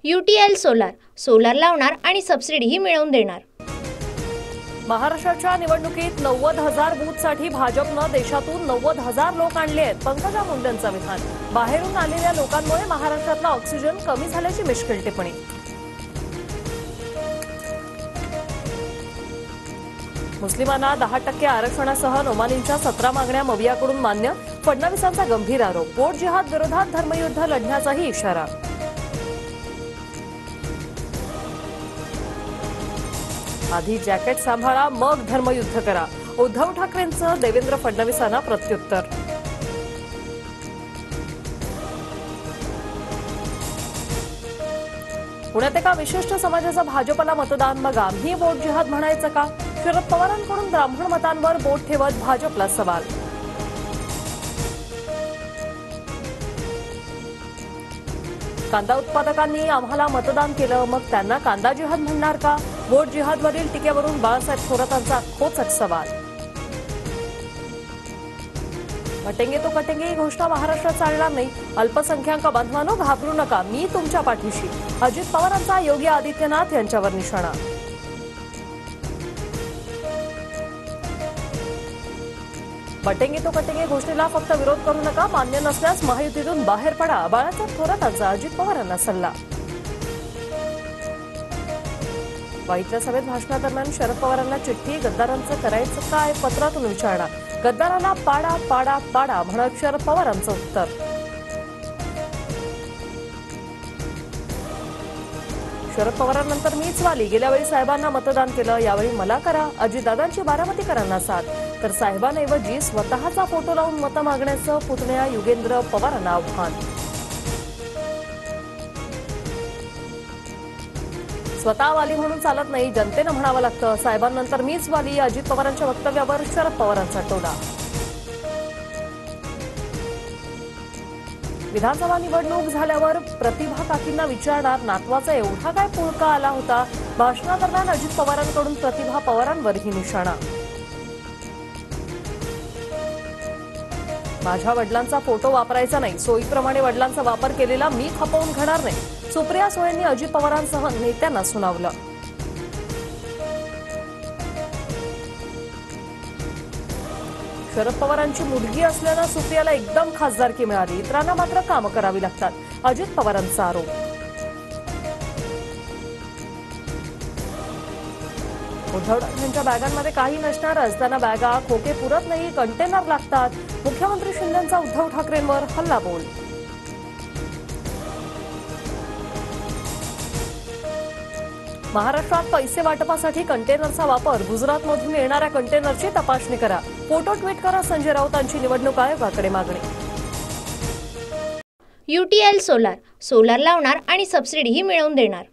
UTL solar solar लावणार आणि सबसिडीही मिळवून देणार। महाराष्ट्राच्या निवडणुकीत 90,000 बूथसाठी भाजपनं देशातून 90,000 लोक आणले आहेत। पंकजा मुंडेंचं विधान। बाहेरून आलेल्या लोकांमुळे महाराष्ट्रातला ऑक्सिजन कमी झाल्याची मिश्किल टिप्पणी। मुस्लिमांना 10% आरक्षणासह नोमानींच्या 17 मागण्या मवियाकडून मान्य। फडणवीसांचा गंभीर आरोप। वोट जिहाद विरोधात धर्मयुद्ध लढण्याचाही इशारा। आधी जॅकेट सांभाळा मग धर्मयुद्ध करा। उद्धव ठाकरेंचं देवेंद्र फडणवीसांना प्रत्युत्तर। पुण्यात एका विशिष्ट समाजाचा भाजपला मतदान, मग आम्ही वोट जिहाद म्हणायचं का? शरद पवारांकडून ब्राह्मण मतांवर बोट ठेवत भाजपला सवाल। कांदा उत्पादकांनी आम्हाला मतदान केलं, मग त्यांना कांदा जिहाद म्हणणार का? वोट जिहादवरील टीकेवरून बाळासाहेब थोरातांचा खोचक सवाल। हटेंगे तो कटेंगे ही घोषणा महाराष्ट्रात चालणार नाही। अल्पसंख्याक बांधवांनो घाबरू नका, मी तुमच्या पाठीशी। अजित पवारांचा योगी आदित्यनाथ यांच्यावर निशाणा। हटेंगे तो कटेंगे घोषणेला फक्त विरोध करू नका, मान्य नसल्यास महायुतीतून बाहेर पडा। बाळासाहेब थोरातांचा अजित पवारांना सल्ला। वाईतल्या सभेत भाषणादरम्यान शरद पवारांना चिठ्ठी, गद्दारांचं करायचं काय पत्रातून विचारणा। गद्दाराला पाडा पाडा पाडा म्हणत शरद पवारांचं उत्तर। शरद पवारांनंतर मीच वाली, गेल्यावेळी साहेबांना मतदान केलं, यावेळी मला करा। अजितदादांची बारामतीकरांना साथ, तर साहेबांऐवजी स्वतःचा फोटो लावून मतं मागण्याचं पुतण्या युगेंद्र पवारांना आव्हान। स्वतः वाली म्हणून चालत नाही, जनतेनं म्हणावं लागतं। साहेबांनंतर मीच वाली, अजित पवारांच्या वक्तव्यावर शरद पवारांचा टोला। विधानसभा निवडणूक झाल्यावर प्रतिभा काकींना विचारणार, नातवाचा एवढा काय पुळका आला होता? भाषणादरम्यान अजित पवारांकडून प्रतिभा पवारांवरही निशाणा। माझ्या वडिलांचा फोटो वापरायचा नाही, सोयीप्रमाणे वडिलांचा वापर केलेला मी खपवून घेणार नाही। सुप्रिया सुळेंनी अजित पवारांसह नेत्यांना सुनावलं। शरद पवारांची मुलगी असल्यानं सुप्रियाला एकदम खासदारकी मिळाली, इतरांना मात्र कामं करावी लागतात, अजित पवारांचा आरोप। उद्धव ठाकरेंच्या बॅगांमध्ये काही नसणारच, त्यांना बॅगा खोके पुरत नाही, कंटेनर लागतात। मुख्यमंत्री शिंदेंचा उद्धव ठाकरेंवर हल्लाबोल। महाराष्ट्रात पैसे वाटपासाठी कंटेनरचा वापर, गुजरातमधून येणाऱ्या कंटेनरची तपासणी करा। फोटो ट्विट करा संजय राऊतांची निवडणूक आयोगाकडे मागणी। UTL सोलार सोलार लावणार आणि सबसिडीही मिळवून देणार।